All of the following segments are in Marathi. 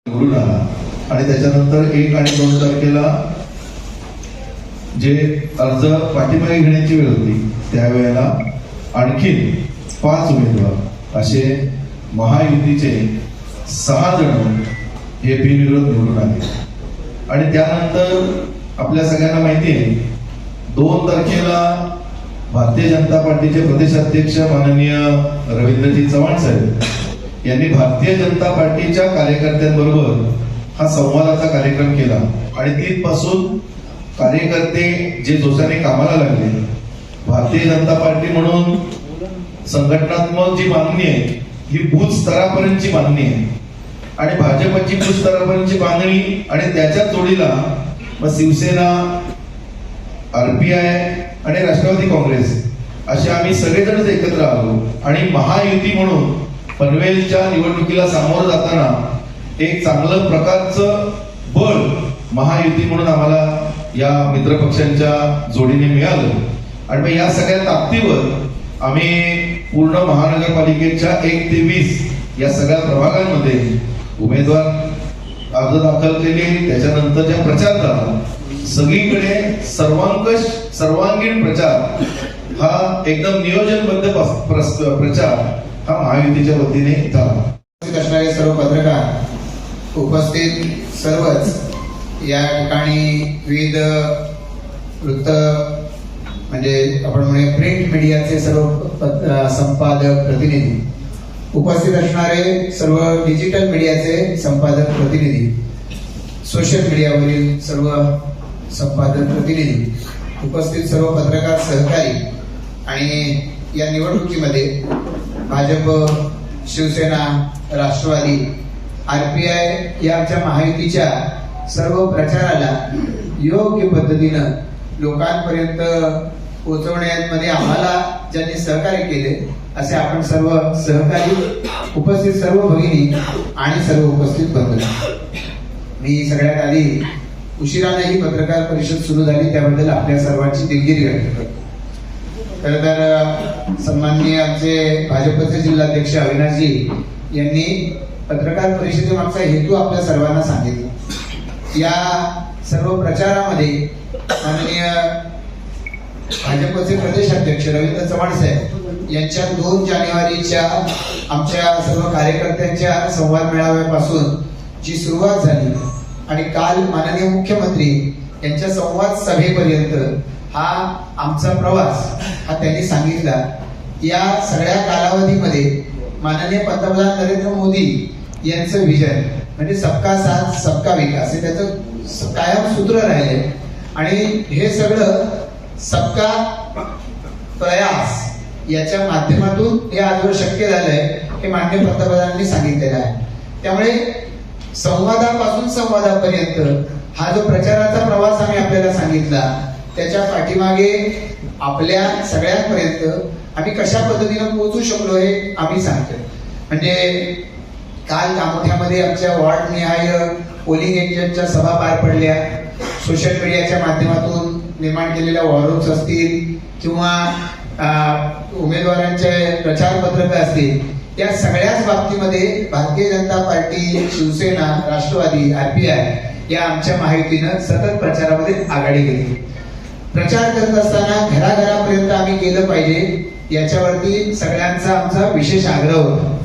निवडून आला आणि त्याच्यानंतर 1 आणि 2 तारखेला जे अर्ज पाठीमागे घेण्याची वेळ होती त्यावेळेला आणखी 5 उमेदवार असे महायुतीचे 6 जण हे बिनविरोध निवडून आले. आणि त्यानंतर आपल्या सगळ्यांना माहिती आहे 2 तारखेला भारतीय जनता पार्टीचे प्रदेशाध्यक्ष माननीय रवींद्रजी चव्हाण साहेब यांनी भारतीय जनता पार्टीच्या कार्यकर्त्यांबरोबर हा संवादाचा कार्यक्रम केला आणि तिथपासून कार्यकर्ते जे जोशाने कामाला लागले. भारतीय जनता पार्टी म्हणून संघटनात्मक जी मागणी आहे ही बूथ स्तरापर्यंतची मागणी आहे आणि भाजपची बूथ स्तरापर्यंतची मागणी आणि त्याच्या जोडीला मग शिवसेना, आरपीआय आणि राष्ट्रवादी काँग्रेस असे आम्ही सगळेजण एकत्र आलो आणि महायुती म्हणून पनवेलच्या निवडणुकीला सामोरं जाताना एक चांगलं प्रकारचं बळ महायुती म्हणून आम्हाला या मित्रपक्षांच्या जोडीने मिळालं. आणि मग या सगळ्या ताकदीवर आम्ही पूर्ण महानगरपालिकेच्या 1 ते 20 या सगळ्या प्रभागांमध्ये उमेदवार अर्ज दाखल केले. त्याच्यानंतरच्या प्रचार झाला. सगळीकडे सर्वांगीण प्रचार हा एकदम नियोजनबद्ध प्रचार हा महायुतीच्या वतीने झाला. असणारे सर्व पत्रकार, उपस्थित सर्वच या ठिकाणी विविध वृत्त म्हणजे आपण म्हणूया प्रिंट मीडियाचे सर्व संपादक प्रतिनिधी, उपस्थित असणारे सर्व डिजिटल मीडियाचे संपादक प्रतिनिधी, सोशल मीडियावरील सर्व संपादक प्रतिनिधी, उपस्थित सर्व पत्रकार सहकारी आणि या निवडणुकीमध्ये भाजप, शिवसेना, राष्ट्रवादी, आरपीआय या आमच्या महायुतीच्या सर्व प्रचाराला योग्य पद्धतीनं लोकांपर्यंत पोहोचवण्यामध्ये आम्हाला ज्यांनी सहकार्य केले असे आपण सर्व सहकारी, उपस्थित सर्व भगिनी आणि सर्व उपस्थित बंधू. मी सगळ्यात आधी उशिराने ही पत्रकार परिषद सुरू झाली त्याबद्दल आपल्या सर्वांची दिलगिरी व्यक्त करतो. खरं तर सन्माननीय आमचे भाजपचे जिल्हाध्यक्ष अविनाशजी यांनी पत्रकार परिषदेमागचा हेतू आपल्या सर्वांना सांगितला. या सर्व प्रचारामध्ये माननीय भाजपचे प्रदेशाध्यक्ष रवींद्र चव्हाण साहेब यांच्या 2 जानेवारीच्या आमच्या सर्व कार्यकर्त्यांच्या संवाद मेळाव्यापासून जी सुरुवात झाली आणि काल माननीय मुख्यमंत्री यांच्या संवाद सभेपर्यंत हा आमचा प्रवास हा त्यांनी सांगितला. या सगळ्या कालावधीमध्ये माननीय पंतप्रधान नरेंद्र मोदी यांचं विजन म्हणजे सबका साथ सबका विकास हे त्याचं कायम सूत्र राहिले आणि हे सगळं सबका प्रयास याच्या माध्यमातून हे आजवर शक्य झालंय हे माननीय पंतप्रधानांनी सांगितलेलं आहे. त्यामुळे संवादापासून संवादापर्यंत हा जो प्रचाराचा प्रवास आम्ही आपल्याला सांगितला त्याच्या पाठीमागे आपल्या सगळ्यांपर्यंत आम्ही कशा पद्धतीनं पोहोचू शकलो हे आम्ही सांगतो. म्हणजे काल कामोठ्यामध्ये आमच्या वॉर्ड निहाय पोलिंग एजंटच्या सभा पार पडल्या. सोशल मीडियाच्या माध्यमातून निर्माण केलेल्या वॉररूम्स असतील किंवा उमेदवारांचे प्रचार पत्रक असतील या सगळ्याच बाबतीमध्ये भारतीय जनता पार्टी, शिवसेना, राष्ट्रवादी, आरपीआय या आमच्या महायुतीनं सतत प्रचारामध्ये आघाडी घेतली. प्रचार करत असताना घराघरापर्यंत आम्ही गेलं पाहिजे याच्यावरती सगळ्यांचा आमचा विशेष आग्रह होता.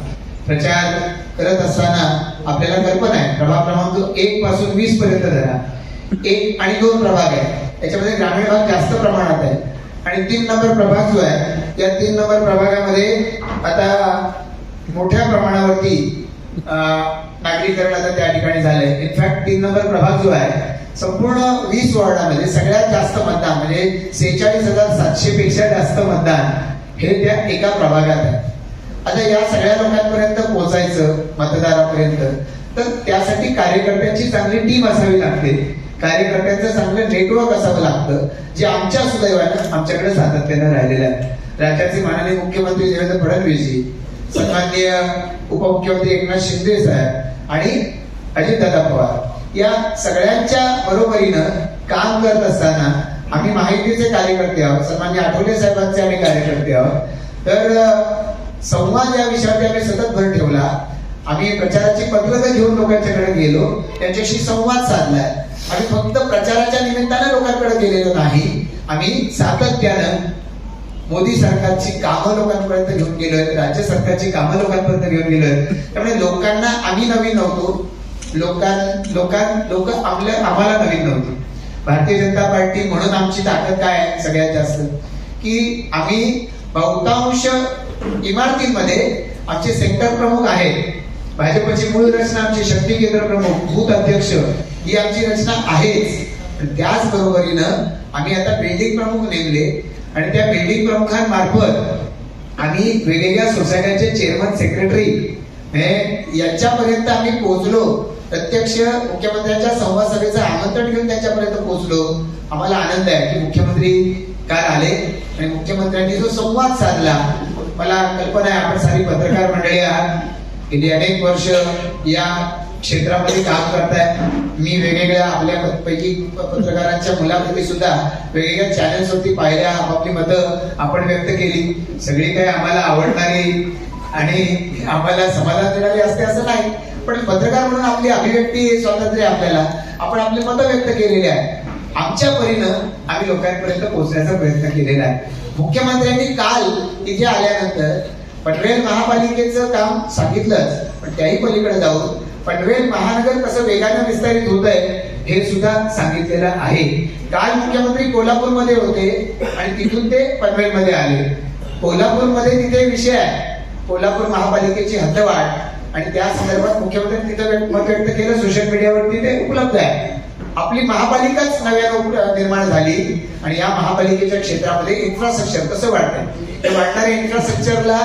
प्रचार करत असताना आपल्याला कल्पना आहे प्रभाग क्रमांक 1 पासून 20 पर्यंत धरा 1 आणि 2 प्रभाग आहे. त्याच्यामध्ये ग्रामीण भाग जास्त प्रमाणात आहे आणि 3 नंबर प्रभाग जो आहे या 3 नंबर प्रभागामध्ये आता मोठ्या प्रमाणावरती नागरीकरण आता त्या ठिकाणी झालंय. इनफॅक्ट 3 नंबर प्रभाग जो आहे संपूर्ण 20 वॉर्डामध्ये सगळ्यात जास्त मतदान म्हणजे 46,700 पेक्षा जास्त मतदान हे त्या एका प्रभागात आहे. आता या सगळ्या लोकांपर्यंत पोहोचायचं मतदारापर्यंत तर त्यासाठी कार्यकर्त्यांची चांगली टीम असावी लागते. कार्यकर्त्यांचं चांगलं नेटवर्क असावं लागतं जे आमच्या सुदैवानं आमच्याकडे सातत्यानं राहिलेलं आहे. राज्याचे माननीय मुख्यमंत्री देवेंद्र फडणवीसजी, सन्माननीय उपमुख्यमंत्री एकनाथ शिंदे साहेब आणि अजितदादा पवार या सगळ्यांच्या बरोबरीनं काम करत असताना आम्ही माहितीचे कार्यकर्ते आहोत. सन्माननीय आठवले साहेबांचे आम्ही कार्यकर्ते आहोत. तर संवाद या विषयावरती आम्ही सतत भर ठेवला. आम्ही प्रचाराची पत्रकं घेऊन लोकांच्याकडे गेलो, त्यांच्याशी संवाद साधलाय. आम्ही फक्त प्रचाराच्या निमित्तानं लोकांकडे गेलेलो नाही, आम्ही सातत्यानं मोदी सरकारची कामं लोकांपर्यंत घेऊन गेलोय, राज्य सरकारची कामं लोकांपर्यंत घेऊन गेलोय. त्यामुळे लोकांना आम्ही नवीन नव्हतो, लोक आम्हाला नवीन नव्हती. भारतीय जनता पार्टी म्हणून आमची ताकद काय आहे सगळ्यात जास्त, की आम्ही बहुतांश इमारतींमध्ये आमचे सेक्टर प्रमुख आहेत. भाजपची मूळ रचना आमची शक्ती केंद्र प्रमुख, बूथ अध्यक्ष ही आमची रचना आहेच. त्याच बरोबरीनं आम्ही आता बिल्डिंग प्रमुख नेमले आणि त्या बिल्डिंग प्रमुखांमार्फत आम्ही वेगवेगळ्या सोसायट्यांचे चेअरमन, सेक्रेटरी यांच्यापर्यंत आम्ही पोहोचलो. प्रत्यक्ष मुख्यमंत्र्यांच्या संवाद सभेचं आमंत्रण घेऊन त्यांच्यापर्यंत पोहोचलो. आम्हाला आनंद आहे की मुख्यमंत्री काल आले आणि मुख्यमंत्र्यांनी जो संवाद साधला. मला कल्पना आहे आपण सारी पत्रकार मंडळी आहात, गेली अनेक वर्ष या क्षेत्रामध्ये काम करताय. मी वेगवेगळ्या आपल्या पैकी पत्रकारांच्या मुलाखती सुद्धा वेगवेगळ्या चॅनल्स वरती पाहिल्या, आपापली मतं आपण व्यक्त केली. सगळी काही आम्हाला आवडणारी आणि आम्हाला समाधान देणारी असते असं नाही, पण पत्रकार म्हणून आपली अभिव्यक्ती स्वातंत्र्य आपल्याला, आपण आपली मतं व्यक्त केलेली आहे. आमच्या परीनं आम्ही लोकांपर्यंत पोहोचण्याचा प्रयत्न केलेला आहे. मुख्यमंत्र्यांनी काल इथे आल्यानंतर पनवेल महापालिकेचं काम सांगितलंच, पण त्याही पलीकडे जाऊन पनवेल महानगर कसं वेगानं विस्तारित होत आहे हे सुद्धा सांगितलेलं आहे. काल मुख्यमंत्री कोल्हापूरमध्ये होते आणि तिथून ते पनवेलमध्ये आले. कोल्हापूरमध्ये तिथे विषय आहे कोल्हापूर महापालिकेची हद्दवाढ आणि त्या संदर्भात मुख्यमंत्र्यांनी तिथं मत व्यक्त केलं. सोशल मीडियावरती ते उपलब्ध आहे. आपली महापालिकाच नव्यानं निर्माण झाली आणि या महापालिकेच्या क्षेत्रामध्ये इन्फ्रास्ट्रक्चर कसं वाढतंय, ते वाढणाऱ्या इन्फ्रास्ट्रक्चरला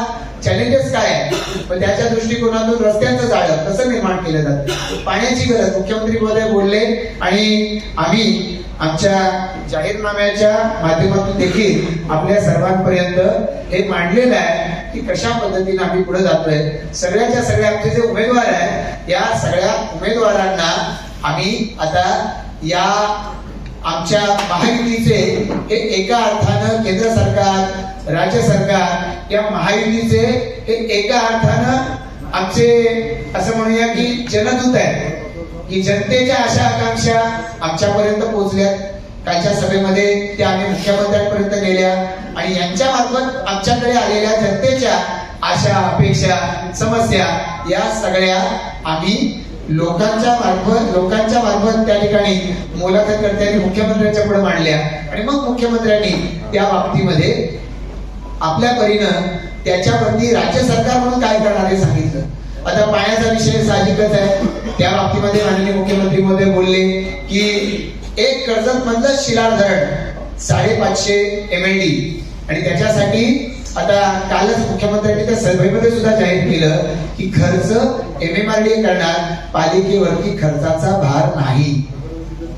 चॅलेंजेस काय आहे, पण त्याच्या दृष्टिकोनातून रस्त्यांचं जाळं कसं निर्माण केलं जातं, पाण्याची गरज मुख्यमंत्री महोदय बोलले आणि आम्ही आमच्या जाहीरनाम्याच्या माध्यमातून देखील आपल्या सर्वांपर्यंत हे मांडलेलं आहे की कशा पद्धतीने आम्ही पुढे जातोय. सगळ्याच्या सगळ्या आमचे जे उमेदवार आहेत या सगळ्या उमेदवारांना आम्ही आता या आमच्या महायुतीचे हे एका अर्थानं केंद्र सरकार, राज्य सरकार या महायुतीचे हे एका अर्थानं आमचे असं म्हणूया की जनदूत आहेत, की जनतेच्या आशा आकांक्षा आमच्यापर्यंत पोहोचल्या. कालच्या सभेमध्ये त्या आम्ही मुख्यमंत्र्यांपर्यंत नेल्या आणि यांच्या मार्फत आमच्याकडे आलेल्या जनतेच्या आशा, अपेक्षा, समस्या या सगळ्या आम्ही लोकांच्या मार्फत त्या ठिकाणी मुलाखतकर्त्यांनी मुख्यमंत्र्यांच्या पुढे मांडल्या आणि मग मुख्यमंत्र्यांनी त्या बाबतीमध्ये आपल्या परीनं त्याच्यावरती राज्य सरकार म्हणून काय करणार हे सांगितलं. आता पाण्याचा विषय साहजिकच आहे. त्या बाबतीमध्ये माननीय मुख्यमंत्री महोदय बोलले की एक कर्जत मधलं शिलार धरण 550 MLD आणि त्याच्यासाठी आता कालच मुख्यमंत्र्यांनी त्या सभेमध्ये सुद्धा जाहीर केलं की खर्च MMRDA करणार, पालिकेवरती खर्चाचा भार नाही.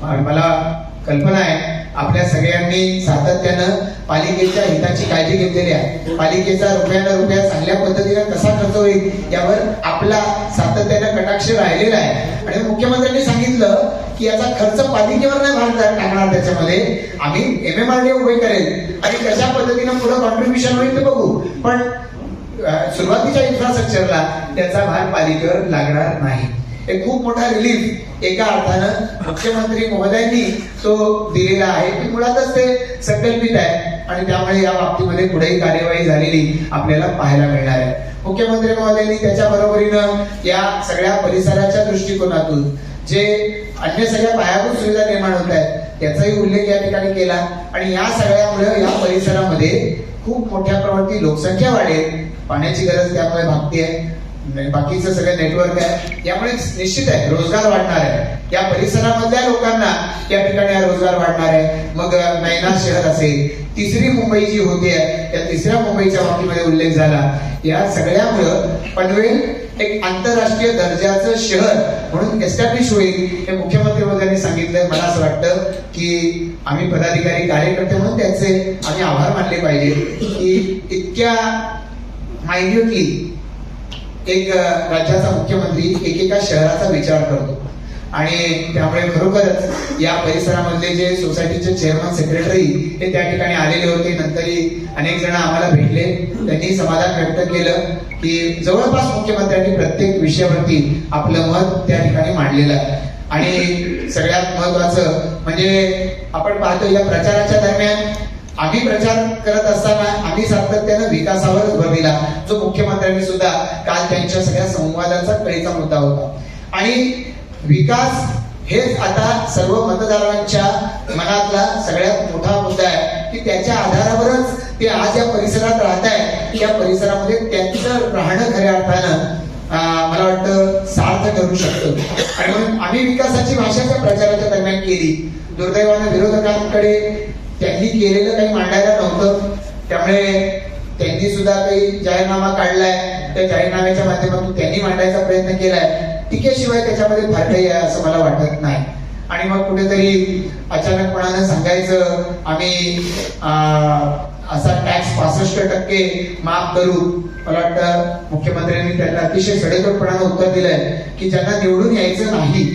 मला कल्पना आहे आपल्या सगळ्यांनी सातत्यानं पालिकेच्या हिताची काळजी घेतलेली आहे. पालिकेचा रुपया चांगल्या पद्धतीने कसा खर्च होईल यावर आपला सातत्यानं कटाक्ष राहिलेला आहे आणि मुख्यमंत्र्यांनी सांगितलं की याचा खर्च पालिकेवर नाही भार टाकणार, त्याच्यामध्ये आम्ही MMRDA उभे करेल आणि कशा पद्धतीने पुढे कॉन्ट्रीब्युशन होईल ते बघू, पण सुरुवातीच्या इन्फ्रास्ट्रक्चरला त्याचा भार पालिकेवर लागणार नाही. एक खूप मोठा रिलीफ एका अर्थानं मुख्यमंत्री महोदयांनी तो दिलेला आहे की मुळातच ते संकल्पित आहे आणि त्यामुळे या बाबतीमध्ये पुढेही कार्यवाही झालेली आपल्याला पाहायला मिळणार आहे. मुख्यमंत्री महोदयांनी त्याच्या बरोबरीनं या सगळ्या परिसराच्या दृष्टिकोनातून जे अन्य सगळ्या पायाभूत सुविधा निर्माण होत आहेत त्याचाही उल्लेख या ठिकाणी केला आणि या सगळ्यामुळे या परिसरामध्ये खूप मोठ्या प्रमाणात लोकसंख्या वाढेल, पाण्याची गरज त्यामुळे भागते, बाकीचं सगळं नेटवर्क आहे, यामुळे निश्चित आहे रोजगार वाढणार आहे. या परिसरामधल्या लोकांना या ठिकाणी रोजगार वाढणार आहे. मग नैना शहर असेल, तिसरी मुंबई जी होती आहे त्या तिसऱ्या मुंबईच्या बाबतीमध्ये उल्लेख झाला. या सगळ्यामुळं पनवेल एक आंतरराष्ट्रीय दर्जाचं शहर म्हणून एस्टॅब्लिश होईल हे मुख्यमंत्री महोदयांनी सांगितलं. मला असं वाटतं की आम्ही पदाधिकारी, कार्यकर्ते म्हणून त्यांचे आम्ही आभार मानले पाहिजे की इतक्या मायन्युटली एक राज्याचा मुख्यमंत्री एकेका शहराचा विचार करतो. आणि त्यामुळे खरोखरच या परिसरामधले जे सोसायटीचे चेअरमन सेक्रेटरी हे त्या ठिकाणी आलेले होते. नंतरही अनेक जण आम्हाला भेटले. त्यांनी समाधान व्यक्त केलं की जवळपास मुख्यमंत्र्यांनी प्रत्येक विषयावरती आपलं मत त्या ठिकाणी मांडलेलं आहे. आणि सगळ्यात महत्वाचं म्हणजे आपण पाहतो या प्रचाराच्या दरम्यान आम्ही प्रचार करत असताना आम्ही सातत्यानं विकासावरच भर दिला, जो मुख्यमंत्र्यांनी सुद्धा काल त्यांच्या सगळ्या संवादाचा कळीचा मुद्दा होता. आणि विकास हेच आता सर्व मतदारांच्या मनातला सगळ्यात मोठा मुद्दा आहे की त्याच्या आधारावरच ते आज या परिसरात राहत आहेत. या परिसरामध्ये त्यांचं राहणं खऱ्या अर्थानं मला वाटतं सार्थ ठरू शकतं. आणि म्हणून आम्ही विकासाची भाषा त्या प्रचाराच्या दरम्यान केली. दुर्दैवानं विरोधकांकडे त्यांनी केलेलं काही मांडायला नव्हतं. त्यामुळे त्यांनी सुद्धा काही जाहीरनामा काढलाय. त्या जाहीरनाम्याच्या माध्यमातून त्यांनी मांडायचा प्रयत्न केलाय. टीकेशिवाय त्याच्यामध्ये फार काही आहे असं मला वाटत नाही. आणि मग कुठेतरी अचानकपणानं सांगायचं आम्ही असा टॅक्स 65% माफ करू. मला वाटतं मुख्यमंत्र्यांनी त्यांना अतिशय सडेतोडपणानं उत्तर दिलंय की ज्यांना निवडून यायचं नाही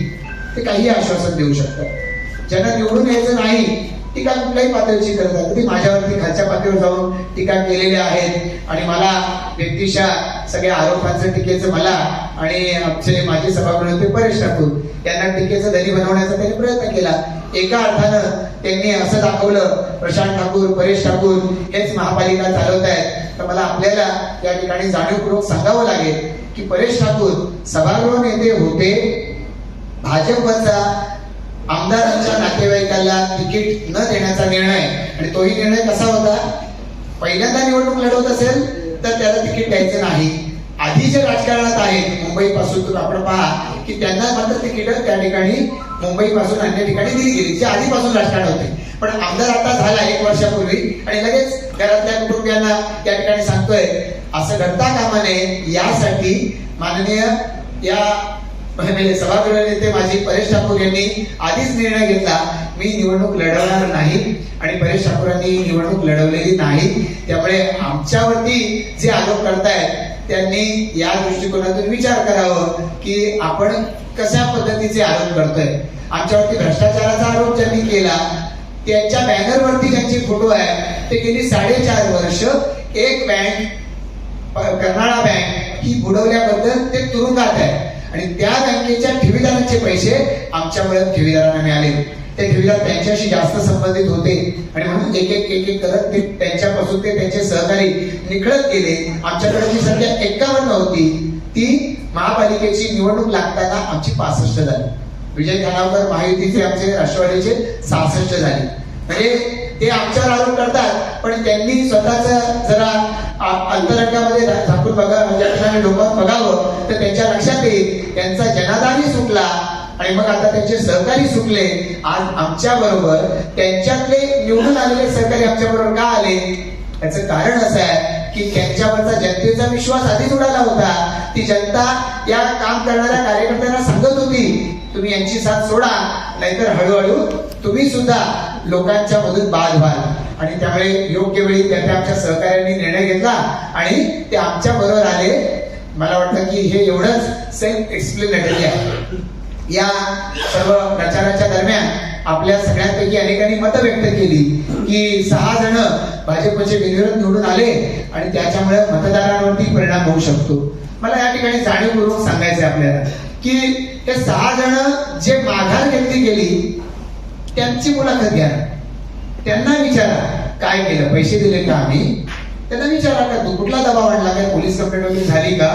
ते काही आश्वासन देऊ शकतात. ज्यांना निवडून यायचं नाही टीका कुठल्याही पातळीची करत आहे. ती माझ्यावरती खालच्या पातळीवर जाऊन टीका केलेल्या आहेत आणि मला व्यक्तिशः सगळ्या आरोपांचं टीकेचं मला आणि आमचे माजी सभागृह होते परेश ठाकूर यांना टीकेचं धनी बनवण्याचा त्यांनी प्रयत्न केला. एका अर्थानं त्यांनी असं दाखवलं प्रशांत ठाकूर परेश ठाकूर हेच महापालिका चालवत आहेत. तर मला आपल्याला या ठिकाणी जाणीवपूर्वक सांगावं लागेल की परेश ठाकूर सभागृह नेते होते. भाजपचा आमदारांच्या नातेवाईकाला तिकीट न देण्याचा निर्णय, आणि तोही निर्णय कसा होता, पहिल्यांदा निवडणूक लढवत असेल तर त्याला तिकीट द्यायचं नाही. आधी जे राजकारणात आहेत मुंबईपासून आपण पहा की त्यांना मात्र तिकीट त्या ठिकाणी मुंबईपासून अन्य ठिकाणी दिली गेली, जे आधीपासून राजकारण होते. पण आमदार आता झाला 1 वर्षापूर्वी आणि लगेच घरातल्या कुटुंबियांना त्या ठिकाणी सांगतोय. असं घडता कामा नये. यासाठी माननीय या सभागृह नेते माजी परेश ठाकूर यांनी आधीच निर्णय घेतला मी निवडणूक लढवणार नाही आणि परेश ठाकूरांनी निवडणूक लढवलेली नाही. त्यामुळे आमच्यावरती जे आरोप करतायत त्यांनी या दृष्टिकोनातून विचार करावं की आपण कशा पद्धतीचे आरोप करतोय. आमच्यावरती भ्रष्टाचाराचा आरोप ज्यांनी केला त्यांच्या बॅनरवरती ज्यांचे फोटो आहे ते गेली 4.5 वर्ष एक बँक कर्नाळा बँक ही बुडवल्याबद्दल ते तुरुंगात आहे आणि त्या बँकेच्या ठेवीदारांचे पैसे आमच्यामुळे ठेवीदारांना मिळाले. ते ठेवीदार त्यांच्याशी जास्त संबंधित होते आणि म्हणून एक एक करत ते त्यांच्यापासून ते त्यांचे सहकारी निखळत गेले. आमच्याकडे जी संख्या 51 होती ती महापालिकेची निवडणूक लागताना आमची 65 झाली. विजय खानावकर महायुतीचे आमचे राष्ट्रवादीचे 66 झाले. म्हणजे ते आमच्यावर आरोप करतात पण त्यांनी स्वतःच जरा अंतरंगामध्ये झाकून बघा म्हणजे लोकांना बघावं तर त्यांच्या लक्षात येईल त्यांचा जनाधारही सुटला आणि मग आता त्यांचे सहकारी सुटले. आज आमच्या बरोबर त्यांच्यातले निवडून आलेले सहकारी आमच्या बरोबर का आले याचं कारण असं आहे की त्यांच्यावरचा जनतेचा विश्वास आधीच उडाला होता. ती जनता या काम करणाऱ्या कार्यकर्त्यांना सांगत होती तुम्ही यांची साथ सोडा नाहीतर हळूहळू तुम्ही सुद्धा लोकांच्या मधून बाद व्हाल. आणि त्यामुळे योग्य वेळी त्या आमच्या सहकार्यांनी निर्णय घेतला आणि ते आमच्या बरोबर आले. मला वाटतं की हे एवढंच सेल्फ एक्सप्लेनेटरी आहे. या सर्व प्रचाराच्या दरम्यान आपल्या सगळ्यांपैकी अनेकांनी मतं व्यक्त केली की 6 जण भाजपचे बिनविरोध निवडून आले आणि त्याच्यामुळे मतदारांवरती परिणाम होऊ शकतो. मला या ठिकाणी जाणीवपूर्वक सांगायचं आपल्याला की हे 6 जण जे माघार घेतली गेली त्यांची मुलाखत घ्या. त्यांना विचारा काय केलं, पैसे दिले का आम्ही. त्यांना विचारा का तू कुठला दबाव आणला, काय पोलीस कंप्लेंट वगैरे झाली का.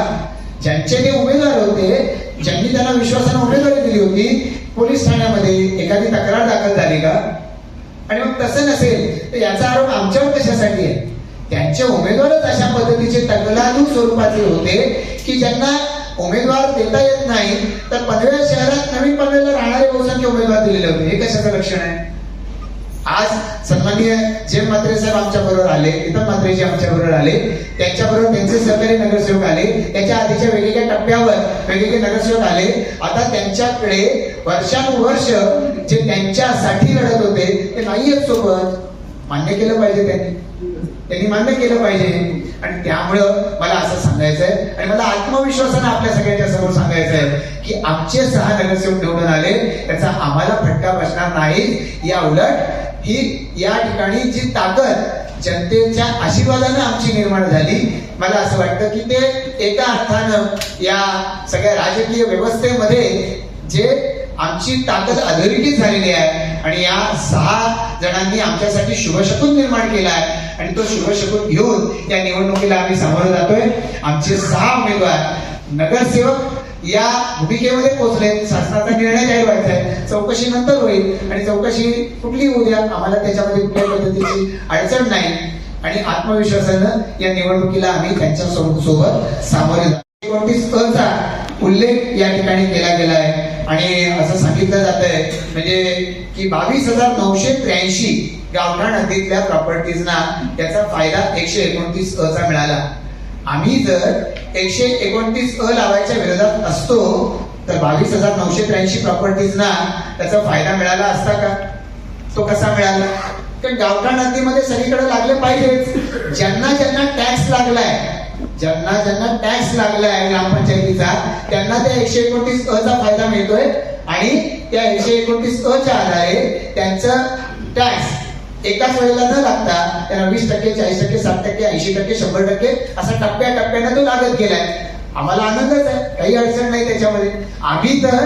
ज्यांचे ते उमेदवार होते ज्यांनी त्यांना विश्वासाने उमेदवारी दिली होती पोलीस ठाण्यामध्ये एखादी तक्रार दाखल झाली का. आणि मग तसं नसेल तर याचा आरोप आमच्यावर कशासाठी आहे. त्यांचे उमेदवारच अशा पद्धतीचे तकलादू स्वरूपाचे होते की ज्यांना उमेदवार देता येत नाही तर पनवेल शहरात नवीन पनवेलला राहणारे बहुसंख्य उमेदवार दिलेले होते. हे कशाचं लक्षण आहे. आज सन्माननीय जे म्हात्रे साहेब आमच्या बरोबर आले, इतर म्हात्रेजी आमच्या बरोबर आले, त्यांच्याबरोबर त्यांचे सहकारी नगरसेवक आले, त्याच्या आधीच्या वेगवेगळ्या टप्प्यावर वेगवेगळे नगरसेवक आले. आता त्यांच्याकडे वर्षानुवर्ष जे त्यांच्यासाठी लढत होते ते नाहीयेत सोबत. मान्य केलं पाहिजे त्यांनी. त्यांनी मान्य केलं पाहिजे. आणि त्यामुळं मला असं सांगायचं आहे आणि मला आत्मविश्वासानं आपल्या सगळ्यांच्या समोर सांगायचं आहे की आमचे 6 नगरसेवक निवडून आले त्याचा आम्हाला फटका बसणार नाही. या उलट ही या ठिकाणी जी ताकद जनतेच्या आशीर्वादानं आमची निर्माण झाली, मला असं वाटतं की ते एका अर्थानं या सगळ्या राजकीय व्यवस्थेमध्ये जे आमची ताकद अधोरेखित झालेली आहे आणि या 6 जणांनी आमच्यासाठी शुभशकून निर्माण केला आहे आणि तो शुभशकून घेऊन या निवडणुकीला आम्ही सामोरं जातोय. आमचे 6 उमेदवार नगरसेवक या भूमिकेमध्ये पोहोचले. शासनाचा निर्णय जाहीर व्हायचा आहे, चौकशी नंतर होईल आणि चौकशी कुठली होऊ द्या, आम्हाला त्याच्यामध्ये कुठल्याही पद्धतीची अडचण नाही आणि आत्मविश्वासानं या निवडणुकीला आम्ही त्यांच्या सोबत सामोरे जातो. 29 चा उल्लेख या ठिकाणी केला गेला आहे आणि असं सांगितलं जात आहे म्हणजे की 22,983 गावठाण हद्दीतल्या प्रॉपर्टीजना त्याचा फायदा 129 चा मिळाला. आम्ही जर 129 लावायच्या विरोधात असतो तर 22,983 प्रॉपर्टीजना त्याचा फायदा मिळाला असता का? तो कसा मिळाला? कारण गावठाण हद्दीमध्ये सगळीकडे लागले पाहिजेच. ज्यांना ज्यांना टॅक्स लागलाय ग्रामपंचायतीचा त्यांना त्या 129 चा फायदा मिळतोय आणि त्या 129 च्या आधारे त्यांचं टॅक्स एकाच वेळेला न लागता त्यांना 20%, 40%, 60%, 80%, 100% असा टप्प्याटप्प्याने तो लागत गेलाय. आम्हाला आनंदच आहे, काही अडचण नाही त्याच्यामध्ये. आम्ही तर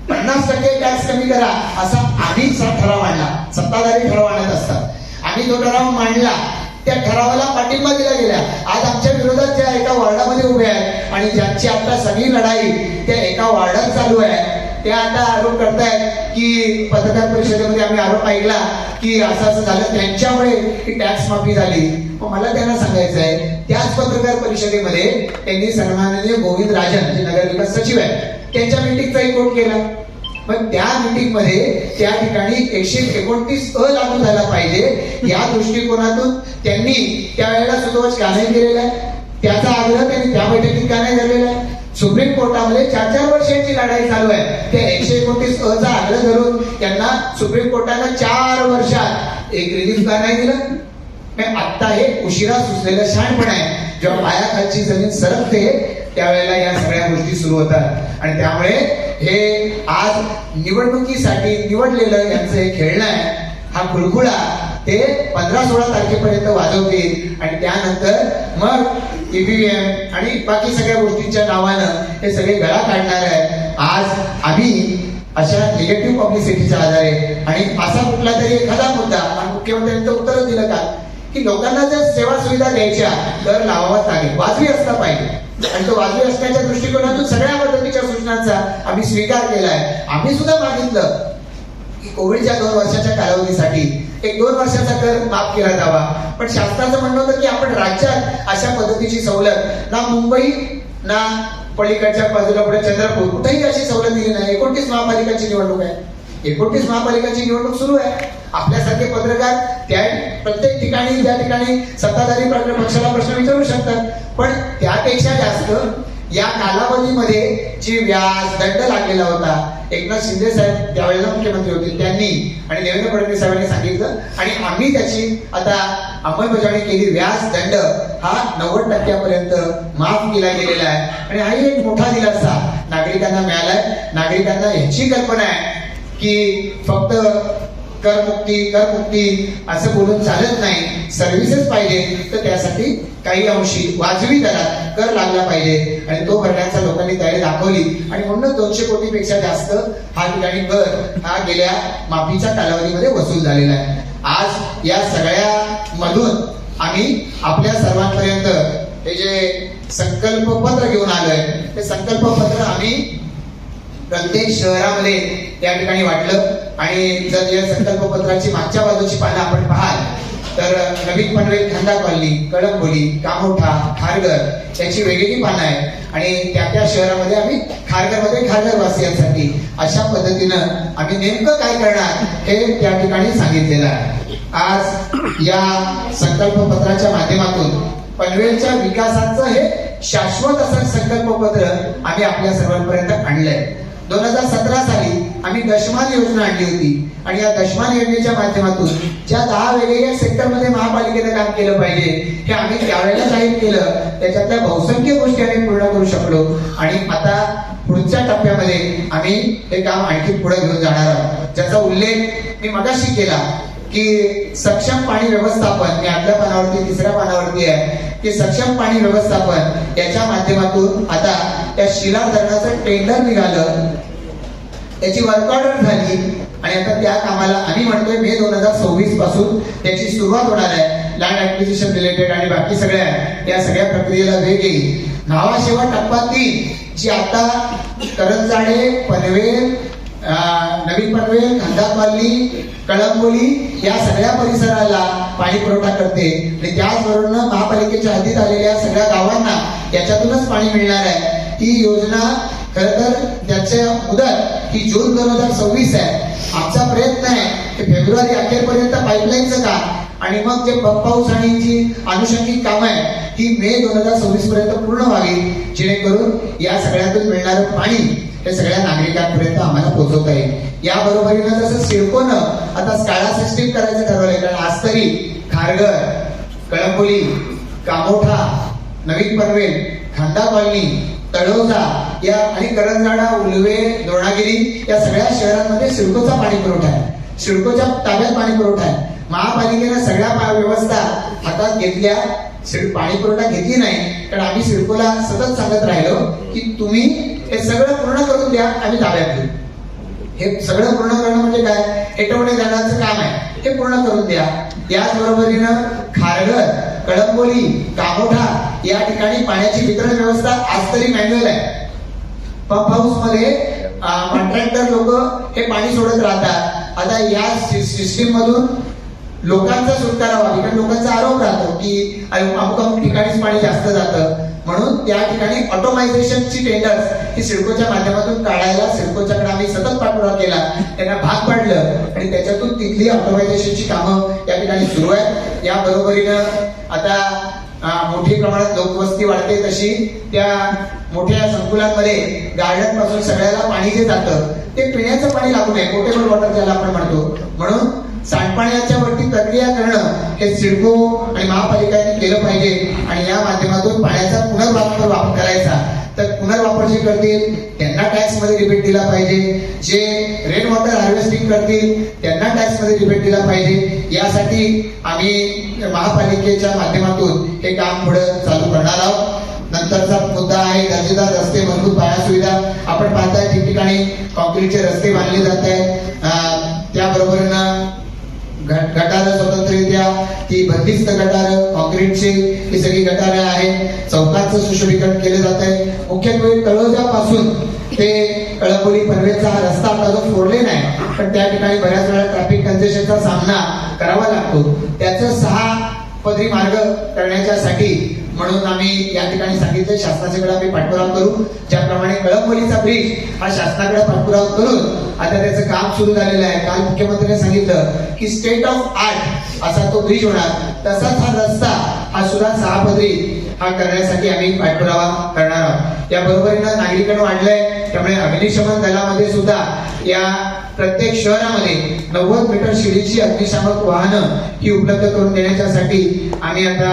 50% टॅक्स कमी करा असा आम्हीच ठराव आणला. सत्ताधारी ठराव आणत असतात. आम्ही तो ठराव मांडला, त्या ठरावाला पाठिंबा दिला गेला. आज आमच्या विरोधात ज्या एका वॉर्डामध्ये उभे आहेत आणि ज्यांची आता सगळी लढाई त्या एका वॉर्डात चालू आहे त्या आता आरोप करतायत की पत्रकार परिषदेमध्ये आम्ही आरोप ऐकला की असं झालं त्यांच्यामुळे ही टॅक्स माफी झाली. मला त्यांना सांगायचं आहे त्याच पत्रकार परिषदेमध्ये त्यांनी सन्माननीय गोविंद राजन जे नगरविकास सचिव आहेत त्यांच्या मीटिंगचाही कोट केला. पण त्या मीटिंग मध्ये त्या ठिकाणी 129 लागू झाला पाहिजे या दृष्टिकोनातून त्यांनी त्यावेळेला सुतोवाच का नाही केलेला आहे, त्याचा आग्रह त्यांनी त्या बैठकीत का नाही धरलेला आहे. सुप्रीम कोर्टामध्ये 4 वर्षांची लढाई चालू आहे. त्या 129 चा आग्रह धरून त्यांना सुप्रीम कोर्टानं 4 वर्षात एक रिलीफ का नाही दिलं? आता हे उशिरा सुचलेलं शहाणपण आहे. जेव्हा पायाखालची जमीन सरकते त्यावेळेला या सगळ्या गोष्टी सुरू होतात आणि त्यामुळे हे आज निवडणुकीसाठी निवडलेलं यांचं हे खेळणं आहे. हा खुळखुळा ते 15-16 तारखेपर्यंत वाजवतील आणि त्यानंतर मग ईव्हीएम आणि बाकी सगळ्या गोष्टींच्या नावानं हे सगळे गळा काढणार आहे. आज आम्ही अशा निगेटिव्ह पब्लिसिटीच्या आधारे आणि असा कुठला तरी एखादा मुद्दा आणि मुख्यमंत्र्यांचं उत्तर दिलं का की लोकांना जर सेवा सुविधा द्यायच्या तर लावावाच लागेल, वाजवी असला पाहिजे आणि तो वाजवी असण्याच्या दृष्टिकोनातून सगळ्या पद्धतीच्या सूचनांचा आम्ही स्वीकार केलाय. आम्ही सुद्धा मागितलं की कोविडच्या 2 वर्षाच्या कालावधीसाठी एक 2 वर्षाचा कर माफ केला जावा. पण शासनाचं म्हणणं होतं की आपण राज्यात अशा पद्धतीची सवलत ना मुंबई ना पलीकडच्या बाजूला पुढे चंद्रपूर कुठेही अशी सवलत दिली नाही. 29 महापालिकांची निवडणूक आहे, 29 महापालिकांची निवडणूक सुरू आहे. आपल्यासारखे पत्रकार त्या प्रत्येक ठिकाणी त्या ठिकाणी सत्ताधारी पक्षाला प्रश्न विचारू शकतात. पण त्यापेक्षा जास्त या कालावधीमध्ये जी व्याज दंड लागलेला होता, एकनाथ शिंदे साहेब त्यावेळेला मुख्यमंत्री होते त्यांनी आणि देवेंद्र फडणवीस साहेबांनी सांगितलं आणि आम्ही त्याची आता अंमलबजावणी केली. व्याज दंड हा 90% पर्यंत माफ केला गेलेला आहे आणि हाही एक मोठा दिलासा नागरिकांना मिळालाय. नागरिकांना याची कल्पना आहे की फक्त करमुक्ती असं बोलून चालत नाही. सर्व्हिसेस पाहिजे तर त्यासाठी काही अंशी वाजवी दरात कर लागला पाहिजे आणि तो भरण्याचा लोकांनी तयारी दाखवली आणि म्हणून 200 कोटीपेक्षा जास्त हा ठिकाणी कर हा गेल्या माफीच्या कालावधीमध्ये वसूल झालेला आहे. आज या सगळ्या मधून आम्ही आपल्या सर्वांपर्यंत हे जे संकल्पपत्र घेऊन आलोय ते संकल्पपत्र आम्ही प्रत्येक शहरामध्ये त्या ठिकाणी वाटलं आणि जर या संकल्पपत्राची मागच्या बाजूची पानं आपण पाहाल तर नवीन पनवेल खंदा कॉलनी, कळंबोली, कामोठा, खारघर याची वेगवेगळी पानं आहेत आणि त्या शहरामध्ये आम्ही खारघरमध्ये खारघर वासियांसाठी अशा पद्धतीनं आम्ही नेमकं काय करणार हे त्या ठिकाणी सांगितलेलं आहे. आज या संकल्पपत्राच्या माध्यमातून पनवेलच्या विकासाचं हे शाश्वत असं संकल्पपत्र आम्ही आपल्या सर्वांपर्यंत आणलंय. 2017 साली आम्ही गशमान योजना आणली होती आणि या गशमान योजनेच्या माध्यमातून ज्या 10 वेगवेगळ्या सेक्टरमध्ये महापालिकेनं काम केलं पाहिजे हे आम्ही त्यावेळेला जाहीर केलं. त्याच्यातल्या बहुसंख्य गोष्टी आम्ही पूर्ण करू शकलो आणि आता पुढच्या टप्प्यामध्ये आम्ही हे काम आणखी पुढे घेऊन जाणार आहोत, ज्याचा उल्लेख मी मगाशी केला की सक्षम पाणी व्यवस्थापन. मी आदल्या पानावरती 3ऱ्या पानावरती आहे की सक्षम पाणी व्यवस्थापन याच्या माध्यमातून आता त्या शिलार धरणाचं टेंडर निघालं, त्याची वर्क ऑर्डर झाली आणि आता त्या कामाला आम्ही म्हणतोय मे 2026 पासून त्याची सुरुवात होणार आहे. लँड ऍक्विजिशन रिलेटेड आणि बाकी सगळ्या या सगळ्या प्रक्रियेला वेग येईल. नावाशिवा टप्पा 3 जी आता करंजाडे, पनवेल, नवीन पनवेल, खंदा कॉलनी, कळंबोली या सगळ्या परिसराला पाणी पुरवठा करते आणि त्याचबरोबर महापालिकेच्या हद्दीत आलेल्या सगळ्या गावांना याच्यातूनच पाणी मिळणार आहे. ही योजना खरं तर त्याच्या मुदत ही जून 2026 आहे. आमचा प्रयत्न आहे की फेब्रुवारी अखेरपर्यंत पाईपलाईनचं काम आणि मग जे पाऊस आणि जी अनुषंगिक काम आहे ही मे 2026 पर्यंत पूर्ण व्हावी, जेणेकरून या सगळ्यातून मिळणारं पाणी हे सगळ्या नागरिकांपर्यंत आम्हाला पोहोचवता येईल. या बरोबरीनं जसं सिडकोनं आता स्काडा सिस्टीम करायचं ठरवलंय, कारण आज तरी खारघर, कळंबोली, कामोठा, नवीन पनवेल, खांदा कॉलनी, तळोजा या आणि करंजाडा, उलवे, द्रोणागिरी या सगळ्या शहरांमध्ये सिडकोचा पाणी पुरवठा आहे, सिडकोच्या ताब्यात पाणी पुरवठा आहे. महापालिकेनं सगळ्या व्यवस्था हातात घेतल्या, पाणी पुरवठा घेतली नाही, कारण आम्ही सिडकोला सतत सांगत राहिलो की तुम्ही हे सगळं पूर्ण करून द्या, आम्ही ताब्यात घेऊ. हे सगळं पूर्ण करणं म्हणजे काय, हेटवणे धरणाचं काम आहे, हे पूर्ण करून द्या. याच बरोबरीनं खारघर, कळंबोली, कामोठा या ठिकाणी पाण्याची वितरण व्यवस्था आज तरी मॅन्युअल आहे. पंप हाऊस मध्ये कॉन्ट्रॅक्टर लोक हे पाणी सोडत राहतात. आता या सिस्टीम मधून लोकांचा सुटका व्हावी, कारण लोकांचा आरोप राहतो की अमुक अमुक ठिकाणीच पाणी जास्त जातं, म्हणून त्या ठिकाणी ऑटोमायझेशनची टेंडर्स ही सिडकोच्या माध्यमातून काढायला सिडकोच्याकडे आम्ही सतत पाठपुरावा केला, त्यांना भाग पाडलं आणि त्याच्यातून तिथली ऑटोमायझेशनची कामं या ठिकाणी सुरू आहेत. या बरोबरीनं आता मोठ्या प्रमाणात लोकवस्ती वाढते, तशी त्या मोठ्या संकुलांमध्ये गार्डन पासून सगळ्याला पाणी जे जातं ते पिण्याचं पाणी लागू नये, पोर्टेबल वॉटर ज्याला आपण म्हणतो, म्हणून सांडपाण्याच्या वरती प्रक्रिया करणं हे सिडको आणि महापालिकेने केलं पाहिजे आणि या माध्यमातून पाण्याचा पुनर्वापर करायचा. तर पुनर्वापर जे करतील त्यांना टॅक्स मध्ये रिबेट दिला पाहिजे, जे रेन वॉटर हार्वेस्टिंग करतील त्यांना टॅक्स मध्ये रिबेट दिला पाहिजे. यासाठी आम्ही महापालिकेच्या माध्यमातून हे काम पुढे चालू करणार आहोत. नंतरचा मुद्दा आहे दर्जेदार रस्ते, मजबूत पाया सुविधा. आपण पाहताय ठिकठिकाणी कॉन्क्रीटचे रस्ते बांधले जात आहेत, त्याबरोबरीनं गटारं स्वतंत्ररित्या ती बंदिस्त गटारं कॉन्क्रीटची ही सगळी गटारं आहेत. चौकांचं सुशोभीकरण केलं जात आहे. मुख्यत्वे तळोजापासून ते कळंबोली पनवेलचा हा रस्ता आता जो फोडले नाही, पण त्या ठिकाणी बऱ्याच वेळा ट्रॅफिक कंजेशनचा सामना करावा लागतो. त्याचं 6 पदरी मार्ग करण्याच्यासाठी म्हणून आम्ही या ठिकाणी सांगितलं शासनाच्याकडे आम्ही पाठपुरावा करू. ज्याप्रमाणे कळंबोलीचा ब्रिज हा शासनाकडे पाठपुरावा करून आता त्याचं काम सुरू झालेलं आहे. काल मुख्यमंत्र्यांनी सांगितलं की स्टेट ऑफ आर्ट असा तो ब्रिज होणार, तसाच हा रस्ता हा सुद्धा 6 पदरी हा करण्यासाठी आम्ही पाठपुरावा करणार आहोत. या बरोबरीनं नागरिकांना वाढलंय, त्यामुळे अग्निशमन दलामध्ये सुद्धा या प्रत्येक शहरामध्ये 90 मीटर शिडीची अग्निशामक वाहनं ही उपलब्ध करून देण्यासाठी आम्ही आता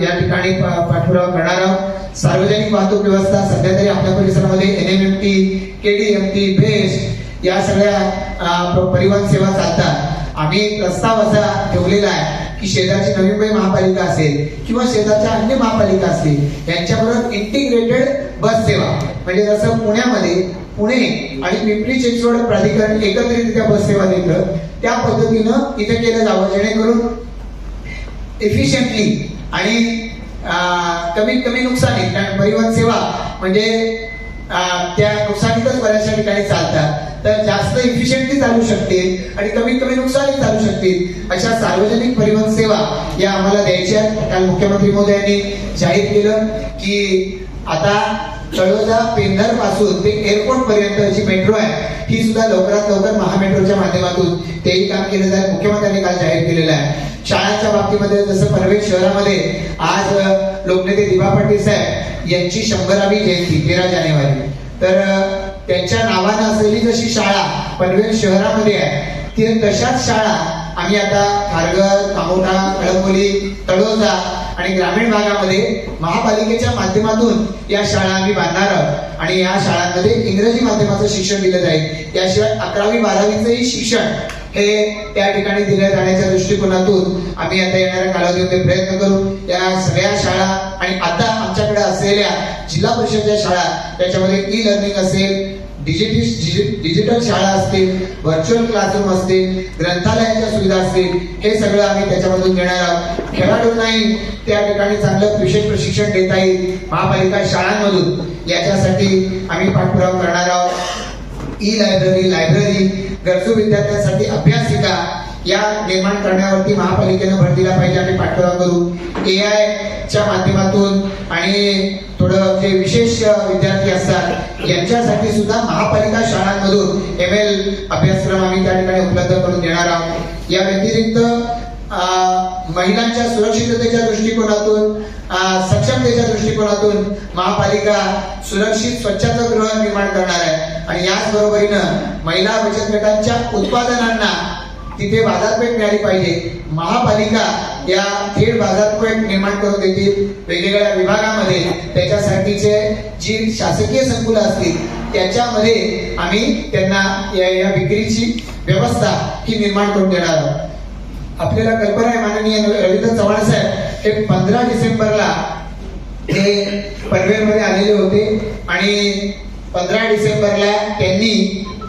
या ठिकाणी पाठपुरावा करणार आहोत. सार्वजनिक वाहतूक व्यवस्था सध्या तरी आपल्या परिसरामध्ये NMMT, KDMT, बेस्ट या सगळ्या परिवहन सेवा चालतात. आम्ही प्रस्ताव असा ठेवलेला आहे की शेजारची नवी मुंबई महापालिका असेल किंवा शेजारच्या अन्य महापालिका असतील यांच्याबरोबर इंटिग्रेटेड बस सेवा, म्हणजे जसं पुण्यामध्ये पुणे आणि पिंपरी चिंचवड प्राधिकरण एकत्रितरित्या बस सेवा देतं, त्या पद्धतीनं इथे केलं जावं, जेणेकरून एफिशियंटली आणि कमीत कमी नुकसानी, कारण परिवहन सेवा म्हणजे त्या नुकसानीतच बऱ्याचशा ठिकाणी चालतात, तर जास्त इफिशियंटली चालू शकतील आणि कमीत कमी नुकसानी चालू शकतील अशा सार्वजनिक परिवहन सेवा या आम्हाला द्यायच्या. काल मुख्यमंत्री महोदयांनी जाहीर केलं की आता तळोजा पेंधर पासून ते एअरपोर्ट पर्यंत जी मेट्रो आहे ही सुद्धा लवकरात लवकर महामेट्रोच्या माध्यमातून तेही काम केलं जाईल. मुख्यमंत्र्यांनी काल जाहीर केलेलं आहे. शाळांच्या बाबतीमध्ये जसं पनवेल शहरामध्ये आज लोकनेते दिबा पाटील साहेब यांची 100वी जयंती 13 जानेवारी, तर त्यांच्या नावानं असलेली जशी शाळा पनवेल शहरामध्ये आहे ते तशाच शाळा आम्ही आता खारघर, कामोठा, कळंबोली, तळोजा आणि ग्रामीण भागामध्ये महापालिकेच्या माध्यमातून या शाळा आम्ही बांधणार आहोत आणि या शाळांमध्ये इंग्रजी माध्यमाचं शिक्षण दिलं जाईल. याशिवाय 11वी 12वीचंही शिक्षण हे त्या ठिकाणी दिल्या जाण्याच्या दृष्टिकोनातून आम्ही आता येणाऱ्या कालावधीमध्ये प्रयत्न करू. या सगळ्या शाळा आणि आता आमच्याकडे असलेल्या जिल्हा परिषदच्या शाळा त्याच्यामध्ये ई लर्निंग असेल, डिजिटल शाळा असतील, व्हर्च्युअल क्लासरूम असतील, ग्रंथालयाच्या सुविधा असतील, हे सगळं आम्ही त्याच्यामधून देणार आहोत. खेळाडूंनाही त्या ठिकाणी चांगलं विशेष प्रशिक्षण देता येईल महापालिका शाळांमधून, याच्यासाठी आम्ही पाठपुरावा करणार आहोत. ई लायब्ररी, गरजू विद्यार्थ्यांसाठी अभ्यासिका या निर्माण करण्यावरती महापालिकेनं भर दिला पाहिजे, आम्ही पाठपुरावा करू. AI च्या माध्यमातून आणि थोडं जे विशेष विद्यार्थी असतात यांच्यासाठी सुद्धा महापालिका शाळांमधून ML अभ्यासक्रम आम्ही त्या ठिकाणी उपलब्ध करून देणार आहोत. या व्यतिरिक्त महिलांच्या सुरक्षिततेच्या दृष्टिकोनातून, सक्षमतेच्या दृष्टिकोनातून महापालिका सुरक्षित स्वच्छतागृह निर्माण करणार आहे आणि याच बरोबरीनं महिला बचत गटांच्या उत्पादनांना तिथे बाजारपेठ मिळाली पाहिजे. महापालिका या थेट बाजारपेठ निर्माण करून देतील वेगवेगळ्या विभागामध्ये. त्याच्यासाठीचे जी शासकीय संकुलं असतील त्याच्यामध्ये आम्ही त्यांना या विक्रीची व्यवस्था ही निर्माण करून देणार आहोत. आपल्याला कल्पना आहे माननीय रवींद्र चव्हाण साहेब हे 15 डिसेंबरला हे पनवेलमध्ये आलेले होते आणि 15 डिसेंबरला त्यांनी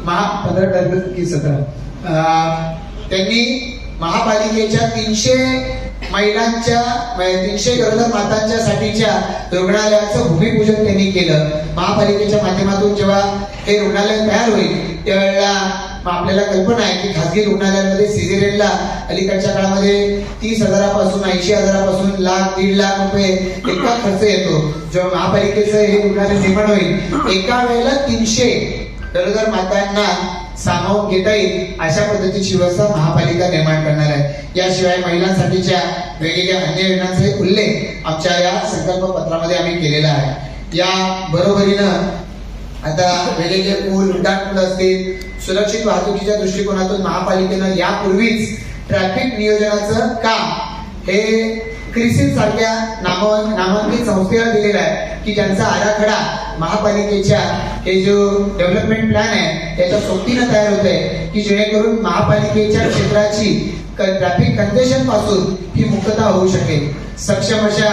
15 तारीख की 17 त्यांनी महापालिकेच्या 300 महिलांच्या 300 गरोदर मातांच्या साठीच्या रुग्णालयाचं भूमिपूजन त्यांनी केलं. महापालिकेच्या माध्यमातून जेव्हा हे रुग्णालय तयार होईल त्यावेळेला आपल्याला कल्पना आहे की खासगी रुग्णालयांमध्ये सिझेरियनला अलीकडच्या काळामध्ये 30,000पासून 80,000पासून लाख 1.5 लाख रुपये इतका खर्च येतो. जेव्हा महापालिकेचं हे रुग्णालय निर्माण होईल एका वेळेला 300 गरोदर मातांना सामावून घेता येईल अशा पद्धतीची व्यवस्था महापालिका निर्माण करणार आहे. याशिवाय महिलांसाठीच्या वेगवेगळ्या अन्य योजनांचे उल्लेख आमच्या या संकल्प पत्रामध्ये आम्ही केलेला आहे. या बरोबरीनं आता वेगवेगळे पूल, उड्डाणपूल असतील, सुरक्षित वाहतुकीच्या दृष्टिकोनातून महापालिकेनं यापूर्वीच ट्रॅफिक नियोजनाचं काम हे क्रिसिल सारख्या नामांकित संस्थेला दिलेला आहे की ज्यांचा आराखडा महापालिकेच्या हे जो डेव्हलपमेंट प्लॅन आहे त्याच्या सोबतीनं तयार होत आहे की जेणेकरून महापालिकेच्या क्षेत्राची ट्रॅफिक कंजेशन पासून ही मुक्तता होऊ शकेल. सक्षम अशा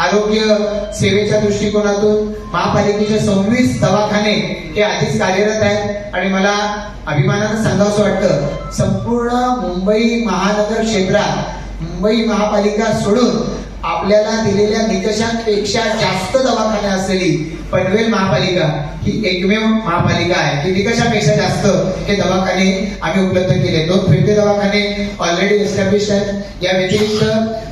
आरोग्य सेवेच्या दृष्टिकोनातून महापालिकेचे 26 दवाखाने हे आधीच कार्यरत आहेत आणि मला अभिमानानं सांगावंसं वाटतं संपूर्ण मुंबई महानगर क्षेत्रात मुंबई महापालिका सोडून आपल्याला दिलेल्या निकषांपेक्षा जास्त दवाखाने असलेली पनवेल महापालिका ही एकमेव महापालिका आहे की निकषापेक्षा जास्त हे दवाखाने आम्ही उपलब्ध केले. 2 फिरते दवाखाने ऑलरेडी एस्टॅब्लिश आहेत. या व्यतिरिक्त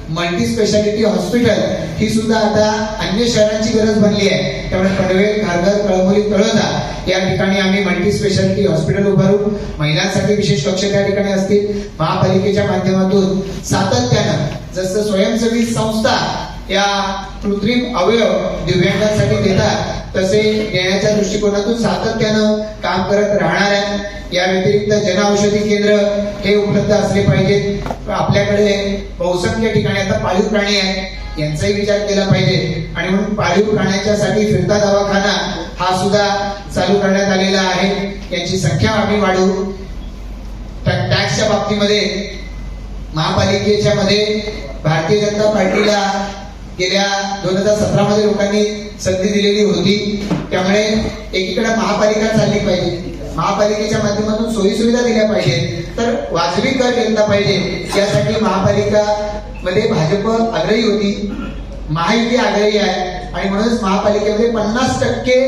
मल्टी स्पेशालिटी हॉस्पिटल ही सुद्धा आता अन्य शहरांची गरज बनली आहे. त्यामुळे पनवेल, खारघर, कळंबोली, तळोजा या ठिकाणी आम्ही मल्टी स्पेशालिटी हॉस्पिटल उभारू. महिलांसाठी विशेष कक्ष त्या ठिकाणी असतील. महापालिकेच्या माध्यमातून सातत्यानं जसं स्वयंसेवी संस्था या कृत्रिम अवयव दिव्यांगांसाठी देतात तसे देण्याच्या दृष्टिकोनातून सातत्यानं काम करत राहणार आहे. या व्यतिरिक्त जनऔषधी केंद्र हे उपलब्ध असले पाहिजेत. आपल्याकडे बहुसंख्य ठिकाणी आता पाळीव प्राणी आहेत यांचाही विचार केला पाहिजे आणि म्हणून पाळीव प्राण्यांच्यासाठी फिरता दवाखाना हा सुद्धा चालू करण्यात आलेला आहे. यांची संख्या आम्ही वाढवू. टॅक्सच्या बाबतीमध्ये महापालिकेच्या मध्ये भारतीय जनता पार्टीला गेल्या 2017 मध्ये लोकांनी संधी दिलेली होती. त्यामुळे एकीकडे महापालिका चालली पाहिजे, महापालिकेच्या माध्यमातून सोयी सुविधा दिल्या पाहिजेत, तर वाजवी कर घेतला पाहिजे. यासाठी महापालिका मध्ये भाजप आग्रही होती, महायुती आग्रही आहे आणि म्हणूनच महापालिकेमध्ये 50%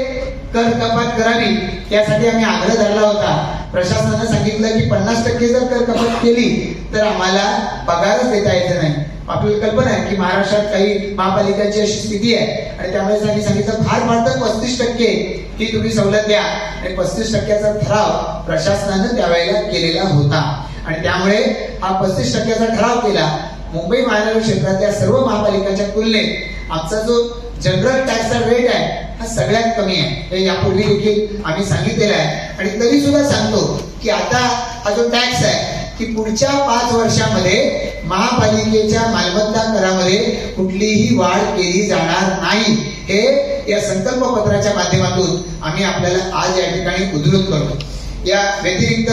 कर कपात करावी त्यासाठी आम्ही आग्रह धरला होता. प्रशासनाने सांगितलं की 50% जर कर कपात केली तर आम्हाला पगारच देता यायचं नाही. आपल्याला कल्पना आहे की महाराष्ट्रात काही महापालिकांची अशी स्थिती आहे आणि त्यामुळे त्यांनी सांगितलं फार तर 35% ही तुम्ही सवलत द्या आणि 35%चा ठराव प्रशासनानं त्यावेळेला केलेला होता आणि त्यामुळे हा 35%चा ठराव केला. मुंबई महानगर क्षेत्रातल्या सर्व महापालिकांच्या तुलनेत आमचा जो जनरल टॅक्सचा रेट आहे हा सगळ्यात कमी आहे. हे यापूर्वी देखील आम्ही सांगितलेलं आहे आणि तरी सुद्धा सांगतो की आता हा जो टॅक्स आहे की पुढच्या 5 वर्षामध्ये महापालिकेच्या मालमत्ता करामध्ये कुठलीही वाढ केली जाणार नाही. हे या संकल्प पत्राच्या माध्यमातून आम्ही आपल्याला आज या ठिकाणी उद्धृत करतो. या व्यतिरिक्त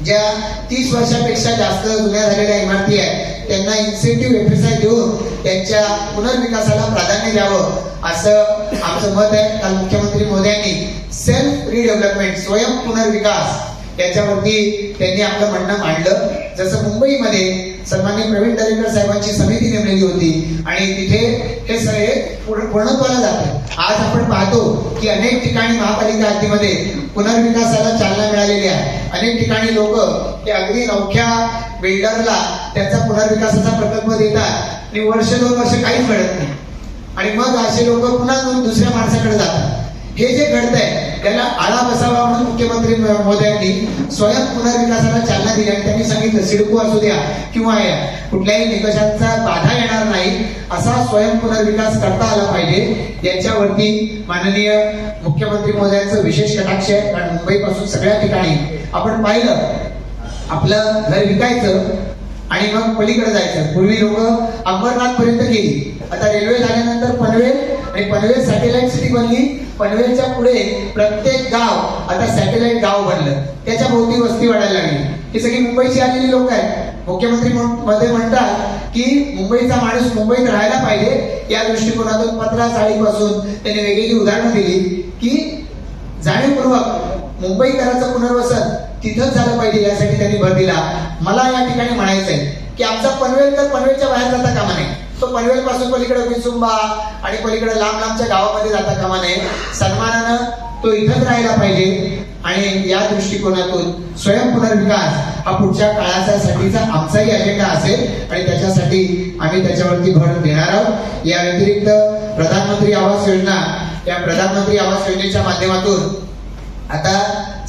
ज्या 30 वर्षापेक्षा जास्त जुन्या झालेल्या इमारती आहेत त्यांना इन्सेंटिव्ह FSI देऊन त्यांच्या पुनर्विकासाला प्राधान्य द्यावं असं आमचं मत आहे. काल मुख्यमंत्री महोदयांनी सेल्फ रिडेव्हलपमेंट, स्वयं पुनर्विकास याच्यावरती त्यांनी आपलं म्हणणं मांडलं. जसं मुंबईमध्ये सन्माननीय प्रवीण दरेकर साहेबांची समिती नेमलेली होती आणि तिथे हे सगळे पूर्णत्वाला जाते. आज आपण पाहतो की अनेक ठिकाणी महापालिका हद्दीमध्ये पुनर्विकासाला चालना मिळालेली आहे. अनेक ठिकाणी लोक हे अगदी नवख्या बिल्डरला त्यांचा पुनर्विकासाचा प्रकल्प देतात आणि वर्ष 2 वर्ष काहीच घडत नाही आणि मग असे लोक पुन्हा दुसऱ्या माणसाकडे जातात. हे जे घडतंय त्याला आळा बसावा म्हणून मुख्यमंत्री महोदयांनी स्वयं पुनर्विकासाला चालना दिली आणि त्यांनी सांगितलं सिडको असू द्या किंवा या कुठल्याही निकषांचा बाधा येणार नाही असा स्वयं पुनर्विकास करता आला पाहिजे. याच्यावरती माननीय मुख्यमंत्री महोदयांचं विशेष कटाक्ष आहे. कारण मुंबईपासून सगळ्या ठिकाणी आपण पाहिलं आपलं घर विकायचं आणि मग पलीकडे जायचं. पूर्वी लोक अंबरनाथ पर्यंत गेली. आता रेल्वे झाल्यानंतर पनवेल आणि पनवेल सॅटेलाइट सिटी बनली. पनवेलच्या पुढे प्रत्येक गाव आता सॅटेलाइट गाव बनलं. त्याच्या भोवती वस्ती वाढायला लागली. ही सगळी मुंबईची आलेली लोक आहेत. मुख्यमंत्री मध्ये म्हणतात की मुंबईचा माणूस मुंबईत राहायला पाहिजे. या दृष्टिकोनातून 15 चाळीपासून त्यांनी वेगवेगळी उदाहरणं दिली की जाणीवपूर्वक मुंबईकरांचं पुनर्वसन तिथंच झालं पाहिजे यासाठी त्यांनी भर दिला. मला या ठिकाणी म्हणायचंय की आमचा पनवेल तर पनवेलच्या बाहेर जाता कामा नये. तो पनवेल पासून पलीकडे विसुंबा आणि पलीकडे लांब लांबच्या गावामध्ये जाता कामा नये. सन्मानानं तो इथंच राहायला पाहिजे आणि या दृष्टिकोनातून स्वयं पुनर्विकास हा पुढच्या काळासाठीचा आमचाही अजेंडा असेल आणि त्याच्यासाठी आम्ही त्याच्यावरती भर देणार आहोत. या व्यतिरिक्त प्रधानमंत्री आवास योजना, या प्रधानमंत्री आवास योजनेच्या माध्यमातून आता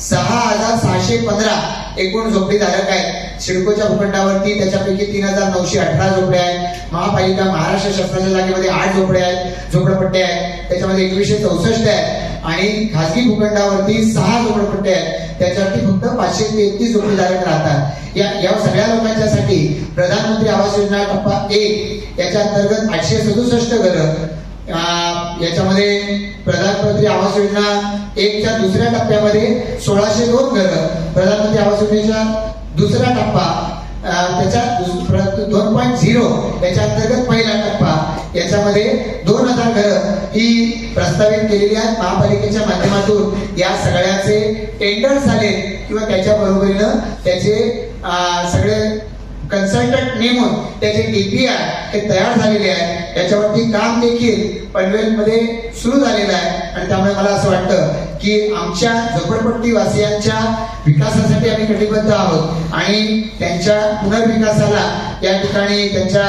6,615 एकूण झोपडीधारक आहेत. सिडकोच्या भूखंडावरती त्याच्यापैकी 3,918 झोपड्या आहेत. महापालिका महाराष्ट्र शासनाच्या जागेमध्ये 8 झोपड्या आहेत, झोपडपट्ट्या आहेत. त्याच्यामध्ये 2164 आहेत आणि खासगी भूखंडावरती 6 झोपडपट्ट्या आहेत. त्याच्यावरती फक्त 533 झोपडीधारक राहतात. या सगळ्या लोकांच्यासाठी प्रधानमंत्री आवास योजना टप्पा 1 याच्या अंतर्गत 867 घरं, याच्यामध्ये प्रधानमंत्री आवास योजना 1च्या दुसऱ्या टप्प्यामध्ये 1602 घरं, प्रधानमंत्री आवास योजनेचा दुसरा टप्पा त्याच्या 2.0 याच्या अंतर्गत पहिला टप्पा याच्यामध्ये 2000 घरं ही प्रस्तावित केलेली आहेत. महापालिकेच्या माध्यमातून या सगळ्याचे टेंडर झाले किंवा त्याच्या बरोबरीनं त्याचे सगळे कन्सल्टंट नेमून त्याचे DPR हे तयार झालेले आहे. त्याच्यावरती काम देखील पनवेलमध्ये सुरू झालेलं आहे आणि त्यामुळे मला असं वाटतं की आमच्या झोपडपट्टी वासियांच्या विकासासाठी आम्ही कटिबद्ध आहोत आणि त्यांच्या पुनर्विकासाला या ठिकाणी त्यांच्या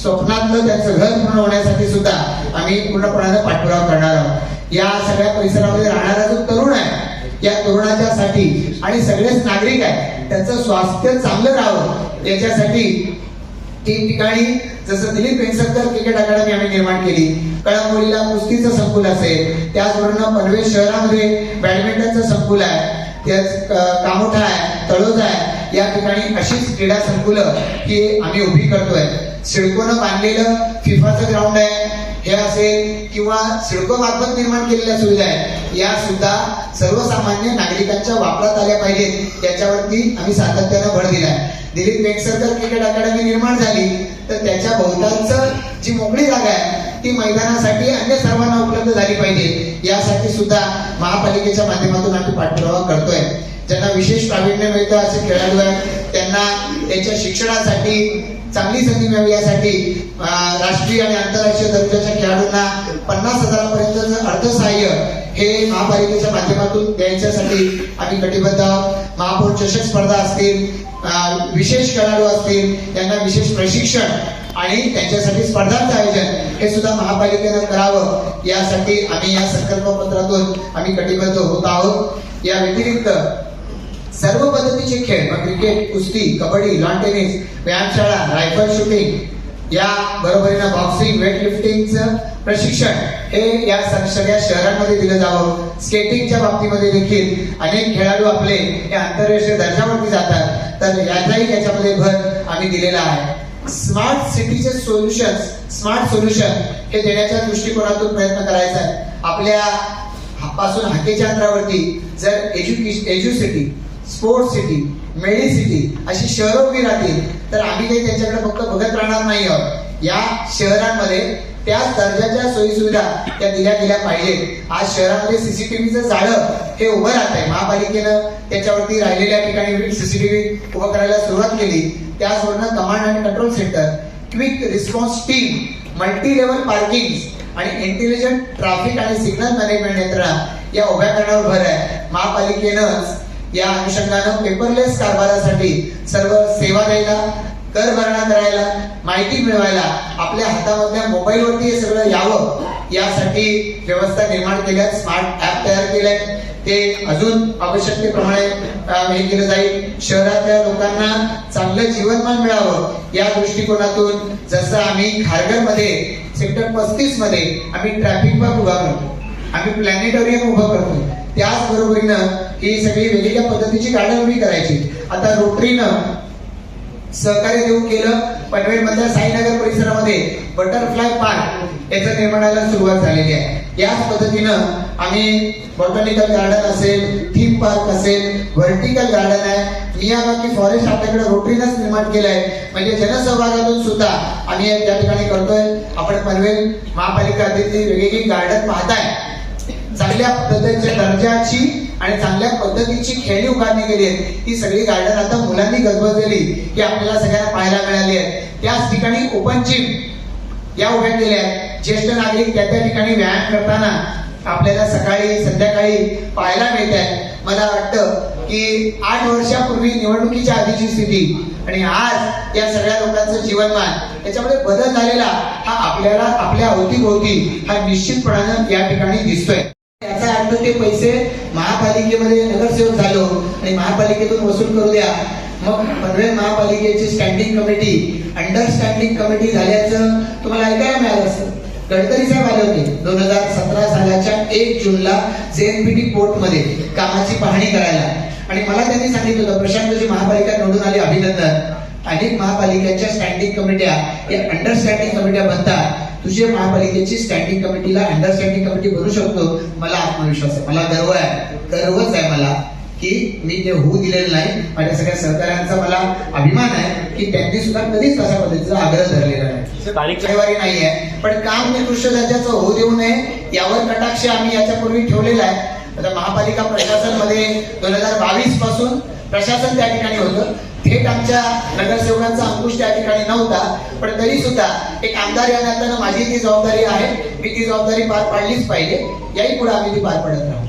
स्वप्नातलं त्यांचं घर पूर्ण होण्यासाठी सुद्धा आम्ही पूर्णपणाने पाठपुरावा करणार आहोत. या सगळ्या परिसरामध्ये राहणारा जो तरुण आहे या तरुणाच्यासाठी आणि सगळेच नागरिक आहेत त्यांचं स्वास्थ्य चांगलं राहावं याच्यासाठी 3 ठिकाणी जसं दिलीप वेंगसरकर क्रिकेट अकादमी आम्ही निर्माण केली. कळंबोलीला कुस्तीचं संकुल असेल, त्याचबरोबर पनवेल शहरामध्ये बॅडमिंटनचं संकुल आहे, त्याच कामोठा आहे, तळोजा आहे. या ठिकाणी अशीच क्रीडा संकुलं ही आम्ही उभी करतोय. सिडकोनं बांधलेलं फिफाचं ग्राउंड आहे हे असेल किंवा सिडको मार्फत निर्माण केलेल्या सुविधा आहेत या सुद्धा सर्वसामान्य नागरिकांच्या वापरात आल्या पाहिजेत याच्यावरती आम्ही सातत्यानं भर दिलाय. दिलीप वेंगसरकर क्रिकेट अकादमी निर्माण झाली तर त्याच्या भोवतालचं जी मोकळी जागा आहे ती मैदानासाठी अन्य सर्वांना उपलब्ध झाली पाहिजे यासाठी सुद्धा महापालिकेच्या माध्यमातून आम्ही पाठपुरावा करतोय. ज्यांना विशेष प्रावीण्य मिळतं असे खेळाडू आहेत त्यांना त्यांच्या शिक्षणासाठी चांगली संधी मिळावी यासाठी राष्ट्रीय आणि आंतरराष्ट्रीय दर्जाच्या खेळाडूंना 50,000 पर्यंतचं अर्थसहाय्य हे महापालिकेच्या माध्यमातून द्यायच्यासाठी आम्ही कटिबद्ध आहोत. महापौर चषक स्पर्धा असतील, विशेष खेळाडू असतील त्यांना विशेष प्रशिक्षण आणि त्यांच्यासाठी स्पर्धांचं आयोजन हे सुद्धा महापालिकेनं करावं यासाठी आम्ही या संकल्पपत्रातून आम्ही कटिबद्ध होत आहोत. या व्यतिरिक्त सर्व पद्धतीचे खेळ क्रिकेट, कुस्ती, कबड्डी, लॉन टेनिस, व्यायामशाळा, रायफल शूटिंग या बरोबरीनं बॉक्सिंग वेटलिफ्टिंगचं प्रशिक्षण हे या सगळ्या शहरांमध्ये दिलं जावं. स्केटिंगच्या बाबतीमध्ये देखील अनेक खेळाडू आपले हे आंतरराष्ट्रीय दर्जावरती जातात, तर याच्यामध्ये भर आम्ही दिलेला आहे. स्मार्ट सिटीचे स्मार्ट सोल्युशन हे देण्याच्या दृष्टिकोनातून प्रयत्न करायचा आहे. आपल्या पासून हाकेच्या अंतरावरती जर edu city, sports city, medi city अशी शहरं उभी राहतील तर आम्ही काही त्यांच्याकडे फक्त बघत राहणार नाही आहोत. या शहरांमध्ये त्याच दर्जाच्या सोयी सुविधा त्या दिल्या गेल्या पाहिजेत. आज शहरामध्ये सीसीटीव्हीचं जाळं हे उभं राहत आहे. महापालिकेनं त्याच्यावरती राहिलेल्या ठिकाणी सीसीटीव्ही उभं करायला सुरुवात केली. त्याचबरोबर कमांड आणि control centre, quick response team, multi level parking आणि इंटेलिजंट ट्रॅफिक आणि सिग्नल मॅनेजमेंट यंत्रणा या उभ्या करण्यावर भर आहे. महापालिकेनं या अनुषंगानं पेपरलेस कारभारासाठी सर्व सेवा द्यायला, कर भरणा करायला, माहिती मिळवायला आपल्या हातामधल्या मोबाईलवरती हे सगळं यावं यासाठी व्यवस्था निर्माण केल्या. स्मार्ट ऍप तयार केलंय, ते अजून आवश्यकतेप्रमाणे हे केलं जाईल. शहरातल्या लोकांना चांगलं जीवनमान मिळावं या दृष्टिकोनातून जसं आम्ही खारघरमध्ये सेक्टर 35 मध्ये आम्ही ट्रॅफिक पार्क उभा करतो, आम्ही प्लॅनेटोरियम उभं करतो, त्याच बरोबरीनं ही सगळी वेगवेगळ्या पद्धतीची गार्डन उभी करायची. आता रोटरीनं सहकार्य देऊन केलं. पनवेल मधल्या साईनगर परिसरामध्ये बटरफ्लाय पार्क याचं निर्माणाला सुरुवात झालेली आहे. याच पद्धतीनं आम्ही बॉटॅनिकल गार्डन असेल, थीम पार्क असेल, व्हर्टिकल गार्डन आहे, मियावाकी फॉरेस्ट आपल्याकडे रोटरीनंच निर्माण केलंय. म्हणजे जनसहभागातून सुद्धा आम्ही त्या ठिकाणी करतोय. आपण पनवेल महापालिका हद्दीतली वेगवेगळी गार्डन पाहताय. चांगल्या पद्धतीच्या दर्जाची आणि चांगल्या पद्धतीची खेळणी उभारणी केली आहे. ही सगळी गार्डन आता मुलांनी गजबजलेली ही आपल्याला सगळ्यांना पाहायला मिळाली आहे. त्याच ठिकाणी ओपन जिम या उभ्या केल्या आहेत. ज्येष्ठ नागरिक त्या ठिकाणी व्यायाम करताना आपल्याला सकाळी संध्याकाळी पाहायला मिळत आहे. मला वाटतं की 8 वर्षापूर्वी निवडणुकीच्या आधीची स्थिती आणि आज या सगळ्या लोकांचं जीवनमान याच्यामध्ये बदल झालेला हा आपल्याला आपल्या अवतीभोवती हा निश्चितपणानं या ठिकाणी दिसतोय. याचा अर्थ ते पैसे महापालिकेमध्ये नगरसेवक झालो आणि महापालिकेतून वसूल करू द्या. मग पनवेल महापालिकेची स्टँडिंग कमिटी, अंडरस्टँडिंग कमिटी झाल्याचं तुम्हाला ऐकायला मिळालं असतं. गडकरी साहेब आले होते 2017 सालाच्या 1 जूनला JNPT पोर्टमध्ये कामाची पाहणी करायला आणि मला त्यांनी सांगितलं होतं, प्रशांत तुझी महापालिका निवडून आली, अभिनंदन. अनेक महापालिकेच्या स्टँडिंग कमिट्या या अंडरस्टँडिंग कमिट्या बनतात. तुझ्या महापालिकेची स्टँडिंग कमिटीला अंडरस्टँडिंग कमिटी बनू शकतो. मला आत्मविश्वास आहे, मला गर्व आहे, गर्वच आहे मला की मी ते होऊ दिलेलं नाही. माझ्या सगळ्या सहकाऱ्यांचा मला अभिमान आहे की त्यांनी सुद्धा कधीच तशा पद्धतीचा आग्रह धरलेला नाही. नाहीये पण काम निकृष्ट दर्जाचं होऊ देऊ नये यावर कटाक्ष आम्ही याच्यापूर्वी ठेवलेला आहे. आता महापालिका प्रशासन मध्ये 2022 पासून प्रशासन त्या ठिकाणी होतं. थेट आमच्या नगरसेवकांचा अंकुश त्या ठिकाणी नव्हता, पण तरी सुद्धा एक आमदार या नात्यानं माझी ती जबाबदारी आहे. मी ती जबाबदारी पार पाडलीच पाहिजे. याही पुढे आम्ही ती पार पडत राहू.